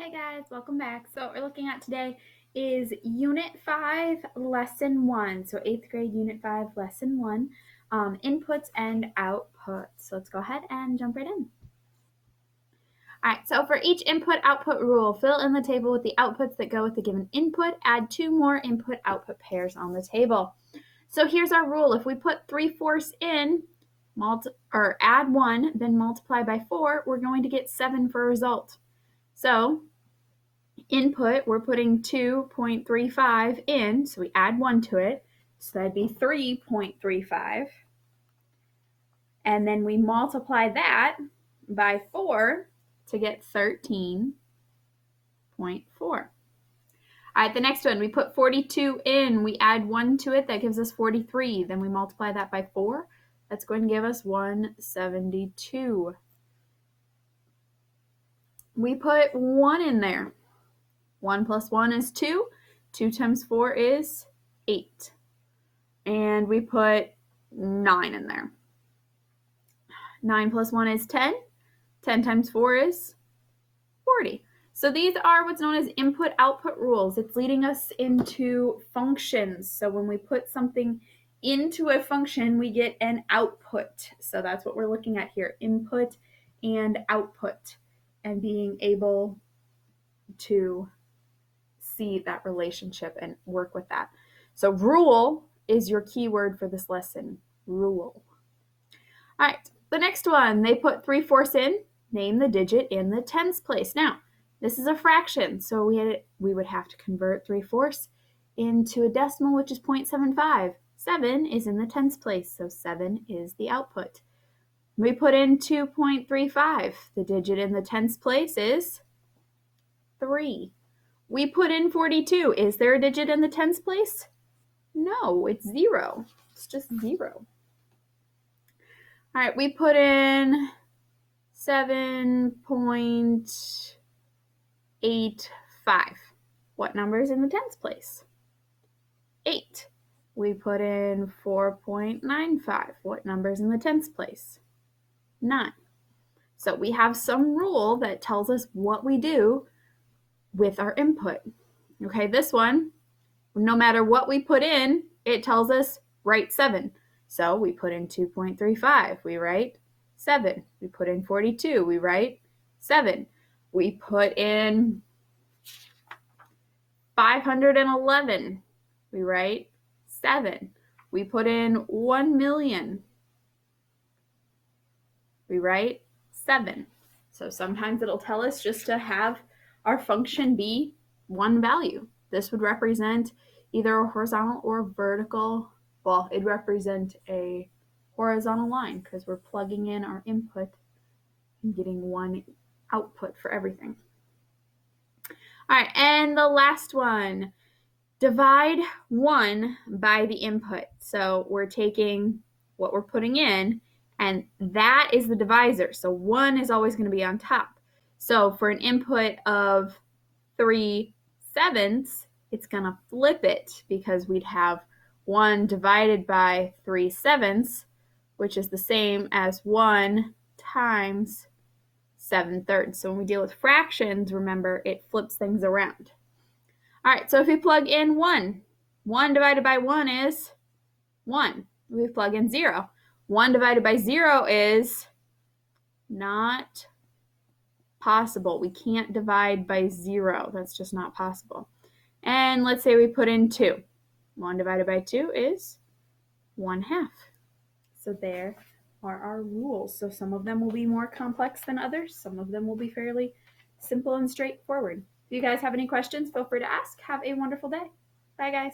Hi guys, welcome back. So what we're looking at today is Unit 5, Lesson 1. So 8th grade Unit 5, Lesson 1, inputs and outputs. So let's go ahead and jump right in. All right, so for each input-output rule, fill in the table with the outputs that go with the given input. Add 2 more input-output pairs on the table. So here's our rule. If we put 3/4 in, add 1, then multiply by 4, we're going to get 7 for a result. So input, we're putting 2.35 in, so we add 1 to it, so that'd be 3.35. And then we multiply that by 4 to get 13.4. All right, the next one, we put 42 in, we add 1 to it, that gives us 43. Then we multiply that by 4, that's going to give us 172. We put 1 in there. 1 plus 1 is 2. 2 times 4 is 8. And we put 9 in there. 9 plus 1 is 10. 10 times 4 is 40. So these are what's known as input-output rules. It's leading us into functions. So when we put something into a function, we get an output. So that's what we're looking at here, input and output, and being able to see that relationship and work with that. So rule is your key word for this lesson, rule. All right, the next one, they put 3/4 in, name the digit in the tens place. Now, this is a fraction, so we would have to convert 3/4 into a decimal, which is 0.75. 7 is in the tens place, so 7 is the output. We put in 2.35. The digit in the tens place is 3. We put in 42. Is there a digit in the tens place? No, it's 0. It's just 0. All right, we put in 7.85. What number is in the tens place? 8. We put in 4.95. What number is in the tens place? 9. So we have some rule that tells us what we do with our input. Okay, this one, no matter what we put in, it tells us write 7. So we put in 2.35, we write 7. We put in 42, we write 7. We put in 511, we write 7. We put in 1 million, we write 7. So sometimes it'll tell us just to have our function be one value. This would represent either a horizontal or vertical. Well, it'd represent a horizontal line because we're plugging in our input and getting one output for everything. All right, and the last one, divide 1 by the input. So we're taking what we're putting in, and that is the divisor. So 1 is always going to be on top. So for an input of 3/7, it's going to flip it because we'd have 1 divided by 3/7, which is the same as 1 times 7/3. So when we deal with fractions, remember, it flips things around. All right, so if we plug in 1, 1 divided by 1 is 1. We plug in 0. 1 divided by 0 is not possible. We can't divide by 0. That's just not possible. And let's say we put in 2. 1 divided by 2 is 1/2. So there are our rules. So some of them will be more complex than others. Some of them will be fairly simple and straightforward. If you guys have any questions, feel free to ask. Have a wonderful day. Bye, guys.